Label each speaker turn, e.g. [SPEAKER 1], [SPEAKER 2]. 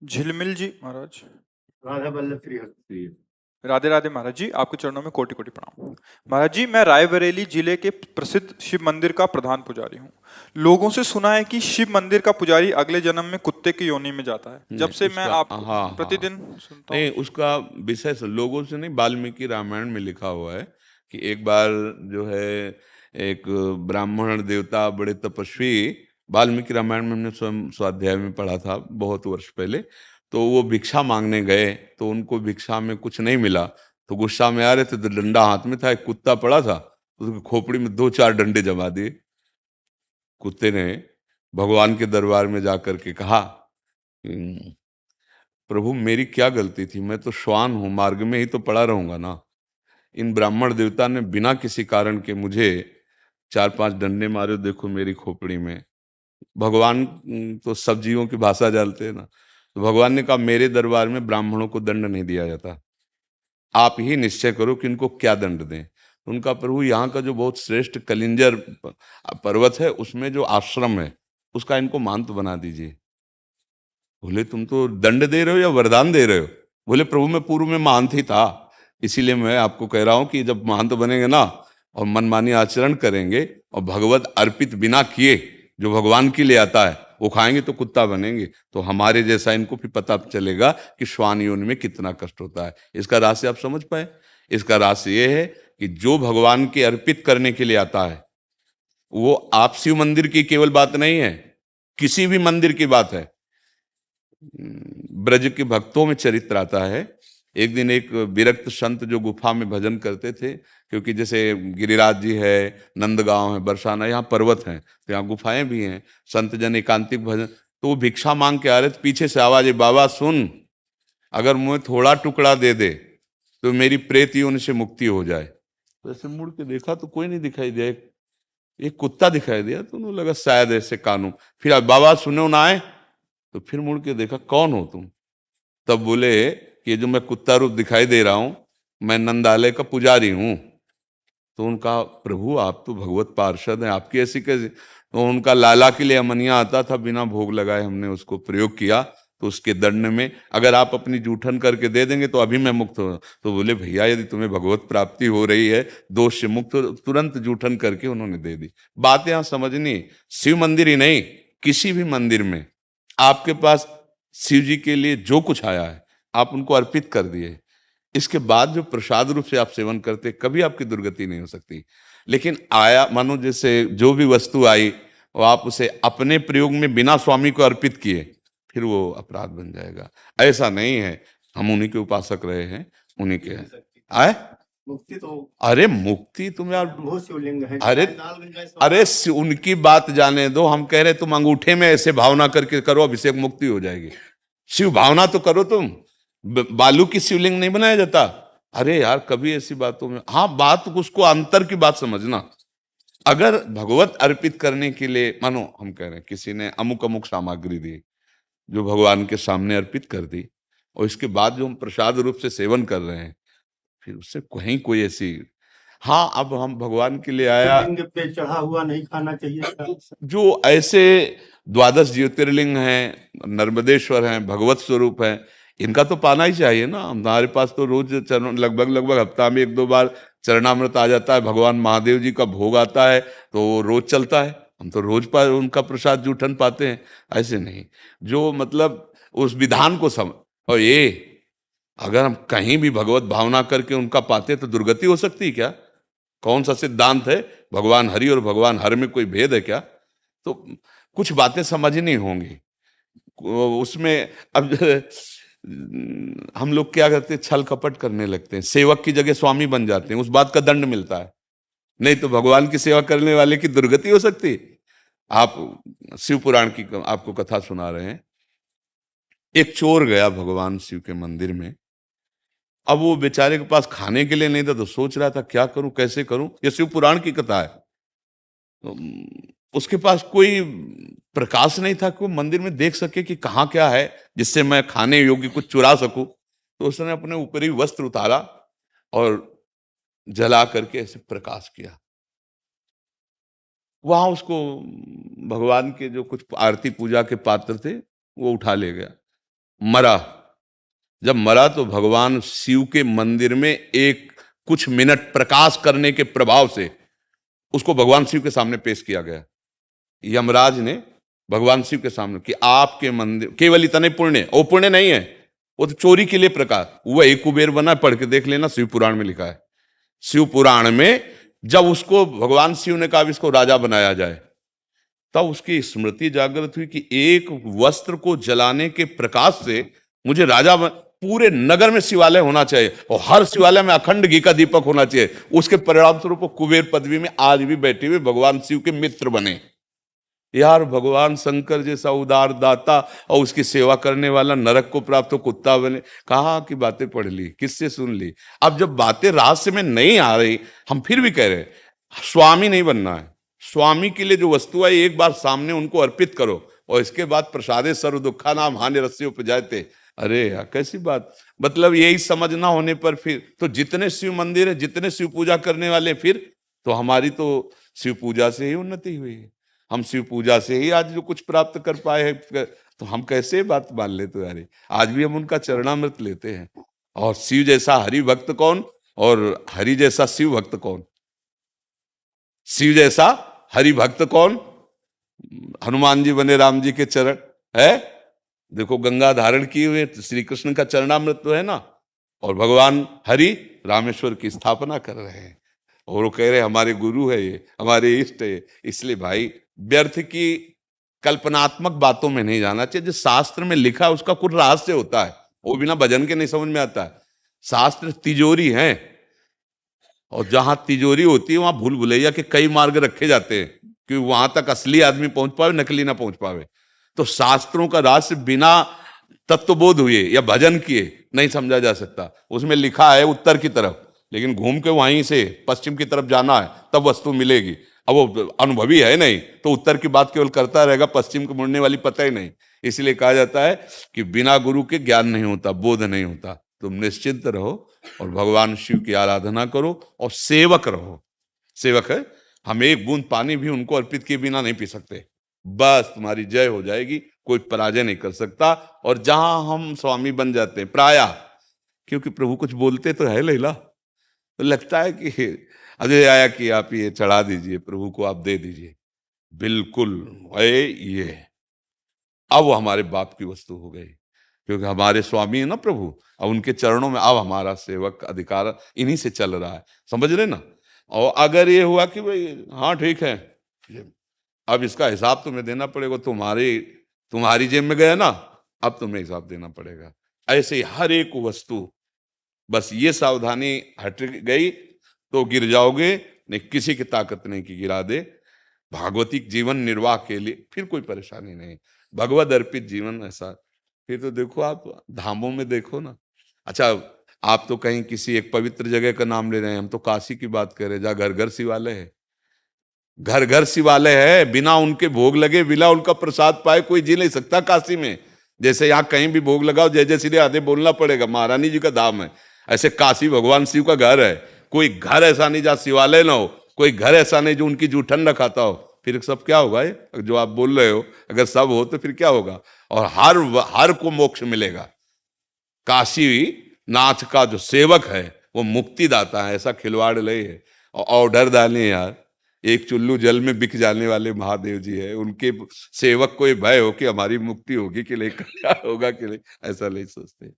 [SPEAKER 1] झिलमिल जी महाराज।
[SPEAKER 2] राधा वल्लभ श्री हरि।
[SPEAKER 1] राधे राधे महाराज जी, आपके चरणों में कोटि कोटि प्रणाम। महाराज जी, मैं रायबरेली जिले के प्रसिद्ध शिव मंदिर का प्रधान पुजारी हूँ। लोगों से सुना है कि शिव मंदिर का पुजारी अगले जन्म में कुत्ते की योनि में जाता है। जब
[SPEAKER 3] नहीं
[SPEAKER 1] से मैं
[SPEAKER 3] उसका,
[SPEAKER 1] आपको
[SPEAKER 3] हाँ हाँ,
[SPEAKER 1] प्रतिदिन सुनता
[SPEAKER 3] नहीं
[SPEAKER 1] हूँ।
[SPEAKER 3] उसका विषय से लोगों से नहीं, वाल्मीकि रामायण में लिखा हुआ है कि एक बार जो है एक ब्राह्मण देवता बड़े तपस्वी, वाल्मीकि रामायण में हमने स्वयं स्वाध्याय में पढ़ा था बहुत वर्ष पहले। तो वो भिक्षा मांगने गए तो उनको भिक्षा में कुछ नहीं मिला, तो गुस्सा में आ रहे थे तो डंडा हाथ में था, एक कुत्ता पड़ा था, उसकी खोपड़ी में 2-4 डंडे जमा दिए। कुत्ते ने भगवान के दरबार में जाकर के कहा, प्रभु मेरी क्या गलती थी, मैं तो श्वान हूं, मार्ग में ही तो पड़ा रहूंगा ना। इन ब्राह्मण देवता ने बिना किसी कारण के मुझे 4-5 डंडे मारे, देखो मेरी खोपड़ी में। भगवान तो सब जीवों की भाषा जानते हैं ना। तो भगवान ने कहा मेरे दरबार में ब्राह्मणों को दंड नहीं दिया जाता, आप ही निश्चय करो कि इनको क्या दंड दें। तो उनका प्रभु यहाँ का जो बहुत श्रेष्ठ कलिंजर पर्वत है उसमें जो आश्रम है उसका इनको महंत बना दीजिए। बोले तुम तो दंड दे रहे हो या वरदान दे रहे हो? बोले प्रभु मैं पूर्व में महंत ही था, इसीलिए मैं आपको कह रहा हूं कि जब महंत बनेंगे ना और मनमानी आचरण करेंगे और भगवत अर्पित बिना किए जो भगवान के लिए आता है वो खाएंगे तो कुत्ता बनेंगे, तो हमारे जैसा इनको भी पता चलेगा कि श्वान योनि में कितना कष्ट होता है। इसका रहस्य आप समझ पाए? इसका रहस्य ये है कि जो भगवान के अर्पित करने के लिए आता है, वो आप शिव मंदिर की केवल बात नहीं है, किसी भी मंदिर की बात है। ब्रज के भक्तों में चरित्र आता है। एक दिन एक विरक्त संत जो गुफा में भजन करते थे, क्योंकि जैसे गिरिराज जी है, नंदगांव है, बरसाना, यहाँ पर्वत हैं तो यहाँ गुफाएं भी हैं, संत जन एकांतिक भजन। तो वो भिक्षा मांग के आ रहे थे, पीछे से आवाज है, बाबा सुन, अगर मुझे थोड़ा टुकड़ा दे दे तो मेरी प्रेत योनि से मुक्ति हो जाए। तो ऐसे मुड़ के देखा तो कोई नहीं दिखाई दिया, एक कुत्ता दिखाई दिया, तो उन्होंने लगा शायद ऐसे कानून। फिर आज बाबा सुनो ना आए, तो फिर मुड़ के देखा कौन हो तुम? तब बोले कि जो मैं कुत्ता रूप दिखाई दे रहा हूं मैं नंदालय का पुजारी हूं। तो उनका प्रभु आप तो भगवत पार्षद हैं, आपकी ऐसी कैसे? तो उनका लाला के लिए अमनिया आता था, बिना भोग लगाए हमने उसको प्रयोग किया, तो उसके दंड में अगर आप अपनी जूठन करके दे देंगे तो अभी मैं मुक्त हो। तो बोले भैया यदि तुम्हें भगवत प्राप्ति हो रही है दोष से मुक्त, तुरंत जूठन करके उन्होंने दे दी। बात यहां समझनी, शिव मंदिर ही नहीं किसी भी मंदिर में आपके पास शिव जी के लिए जो कुछ आया है आप उनको अर्पित कर दिए, इसके बाद जो प्रसाद रूप से आप सेवन करते कभी आपकी दुर्गति नहीं हो सकती। लेकिन आया मानो जैसे जो भी वस्तु आई वो आप उसे अपने प्रयोग में बिना स्वामी को अर्पित किए, फिर वो अपराध बन जाएगा। ऐसा नहीं है, हम उन्हीं के उपासक रहे हैं, उन्हीं के आए।
[SPEAKER 2] मुक्ति तो,
[SPEAKER 3] अरे मुक्ति तुम यार,
[SPEAKER 2] बहुत शिवलिंग है।
[SPEAKER 3] अरे अरे उनकी बात जाने दो, हम कह रहे तुम अंगूठे में ऐसे भावना करके करो अभिषेक मुक्ति हो जाएगी। शिव भावना तो करो तुम, बालू की शिवलिंग नहीं बनाया जाता। अरे यार कभी ऐसी बातों में, हाँ बात उसको अंतर की बात समझना। अगर भगवत अर्पित करने के लिए मानो हम कह रहे हैं किसी ने अमुक अमुक सामग्री दी जो भगवान के सामने अर्पित कर दी, और इसके बाद जो हम प्रसाद रूप से सेवन कर रहे हैं, फिर उससे कहीं कोई ऐसी, हाँ अब हम भगवान के लिए आया,
[SPEAKER 2] लिंग पे चढ़ा हुआ नहीं खाना चाहिए।
[SPEAKER 3] जो ऐसे 12 ज्योतिर्लिंग हैं, नर्मदेश्वर हैं, भगवत स्वरूप हैं, इनका तो पाना ही चाहिए ना। हमारे पास तो रोज चरण लगभग हफ्ता में 1-2 बार चरणामृत आ जाता है, भगवान महादेव जी का भोग आता है तो वो रोज चलता है, हम तो रोज पर उनका प्रसाद जूठन पाते हैं। ऐसे नहीं, जो मतलब उस विधान को समझ, और ये अगर हम कहीं भी भगवत भावना करके उनका पाते तो दुर्गति हो सकती है क्या? कौन सा सिद्धांत है? भगवान हरि और भगवान हर में कोई भेद है क्या? तो कुछ बातें समझनी होंगी उसमें। अब हम लोग क्या करते हैं, छल कपट करने लगते हैं, सेवक की जगह स्वामी बन जाते हैं, उस बात का दंड मिलता है। नहीं तो भगवान की सेवा करने वाले की दुर्गति हो सकती। आप शिव पुराण की आपको कथा सुना रहे हैं। एक चोर गया भगवान शिव के मंदिर में, अब वो बेचारे के पास खाने के लिए नहीं था तो सोच रहा था क्या करूं कैसे करूं, ये शिव पुराण की कथा है। तो उसके पास कोई प्रकाश नहीं था कि वो मंदिर में देख सके कि कहाँ क्या है जिससे मैं खाने योग्य कुछ चुरा सकूं। तो उसने अपने ऊपरी वस्त्र उतारा और जला करके ऐसे प्रकाश किया। वहां उसको भगवान के जो कुछ आरती पूजा के पात्र थे वो उठा ले गया। मरा। जब मरा तो भगवान शिव के मंदिर में एक कुछ मिनट प्रकाश करने के प्रभाव से उसको भगवान शिव के सामने पेश किया गया। यमराज ने भगवान शिव के सामने कि आपके मंदिर केवल इतने पुण्य, वो पुण्य नहीं है, वो तो चोरी के लिए प्रकाश। वो एक कुबेर बना, पढ़ के देख लेना, शिव पुराण में लिखा है। शिव पुराण में जब उसको भगवान शिव ने कहा इसको राजा बनाया जाए, तब उसकी स्मृति जागृत हुई कि एक वस्त्र को जलाने के प्रकाश से मुझे राजा पूरे नगर में शिवालय होना चाहिए और हर शिवालय में अखंड घी का दीपक होना चाहिए। उसके परिणाम स्वरूप कुबेर पदवी में आज भी बैठे हुए भगवान शिव के मित्र बने। यार, भगवान शंकर जैसा उदार दाता और उसकी सेवा करने वाला नरक को प्राप्त हो कुत्ता बने। कहाँ की बातें पढ़ ली, किससे सुन ली? अब जब बातें रहस्य में नहीं आ रही, हम फिर भी कह रहे हैं स्वामी नहीं बनना है। स्वामी के लिए जो वस्तु है एक बार सामने उनको अर्पित करो और इसके बाद प्रसादे सर्व दुखा नाम हानि रस्सी उपजाते। अरे यार, कैसी बात! मतलब यही समझना होने पर फिर तो जितने शिव मंदिर है, जितने शिव पूजा करने वाले, फिर तो हमारी तो शिव पूजा से ही उन्नति हुई है। हम शिव पूजा से ही आज जो कुछ प्राप्त कर पाए हैं, तो हम कैसे बात मान लेते यार? आज भी हम उनका चरणामृत लेते हैं। और शिव जैसा हरि भक्त कौन और हरि जैसा शिव भक्त कौन? शिव जैसा हरि भक्त कौन? हनुमान जी बने राम जी के चरण है। देखो, गंगा धारण किए हुए श्री कृष्ण का चरणामृत तो है ना, और भगवान हरि रामेश्वर की स्थापना कर रहे हैं और वो कह रहे हमारे गुरु है, ये हमारे इष्ट है। इसलिए भाई, व्यर्थ की कल्पनात्मक बातों में नहीं जाना चाहिए। जो शास्त्र में लिखा है उसका कुछ रहस्य होता है, वो बिना भजन के नहीं समझ में आता है। शास्त्र तिजोरी है और जहां तिजोरी होती है वहां भूल भुलैया के कई मार्ग रखे जाते हैं कि वहां तक असली आदमी पहुंच पावे, नकली ना पहुंच पावे। तो शास्त्रों का रहस्य बिना तत्वबोध हुए या भजन किए नहीं समझा जा सकता। उसमें लिखा है उत्तर की तरफ, लेकिन घूम के वहीं से पश्चिम की तरफ जाना है तब वस्तु मिलेगी। अब वो अनुभवी है नहीं तो उत्तर की बात केवल करता रहेगा, पश्चिम को मुड़ने वाली पता ही नहीं। इसलिए कहा जाता है कि बिना गुरु के ज्ञान नहीं होता, बोध नहीं होता। तुम निश्चिंत रहो और भगवान शिव की आराधना करो और सेवक रहो। सेवक है, हम एक बूंद पानी भी उनको अर्पित किए बिना नहीं पी सकते। बस तुम्हारी जय हो जाएगी, कोई पराजय नहीं कर सकता। और जहां हम स्वामी बन जाते हैं प्राया, क्योंकि प्रभु कुछ बोलते तो है लैला, तो लगता है कि अजय आया कि आप ये चढ़ा दीजिए, प्रभु को आप दे दीजिए। बिल्कुल ये अब वो हमारे बाप की वस्तु हो गई, क्योंकि हमारे स्वामी है ना प्रभु। अब उनके चरणों में अब हमारा सेवक अधिकार इन्हीं से चल रहा है, समझ रहे ना। और अगर ये हुआ कि भाई हाँ ठीक है, अब इसका हिसाब तुम्हें देना पड़ेगा, तुम्हारी जेब में गया ना, अब तुम्हें हिसाब देना पड़ेगा। ऐसे ही हर एक वस्तु, बस ये सावधानी हट गई तो गिर जाओगे, नहीं किसी की ताकत नहीं कि गिरा दे। भागवतिक जीवन निर्वाह के लिए फिर कोई परेशानी नहीं, भगवद अर्पित जीवन ऐसा। फिर तो देखो आप धामों में देखो ना। अच्छा, आप तो कहीं किसी एक पवित्र जगह का नाम ले रहे हैं, हम तो काशी की बात कर रहे हैं, जहाँ घर घर शिवालय है। घर घर शिवालय है, बिना उनके भोग लगे, बिना उनका प्रसाद पाए कोई जी नहीं सकता काशी में। जैसे यहाँ कहीं भी भोग लगाओ जय जय श्री राधे बोलना पड़ेगा, महारानी जी का धाम है, ऐसे काशी भगवान शिव का घर है। कोई घर ऐसा नहीं जहाँ शिवालय ना हो, कोई घर ऐसा नहीं जो उनकी जूठन न खाता हो। फिर सब क्या होगा ये जो आप बोल रहे हो? अगर सब हो तो फिर क्या होगा? और हर को मोक्ष मिलेगा। काशी नाथ का जो सेवक है वो मुक्तिदाता है, ऐसा खिलवाड़ नहीं है। और ऑर्डर डाले यार, एक चुल्लू जल में बिक जाने वाले महादेव जी है, उनके सेवक को भय हो कि हमारी मुक्ति होगी कि नहीं, क्या होगा कि नहीं, ऐसा नहीं सोचते।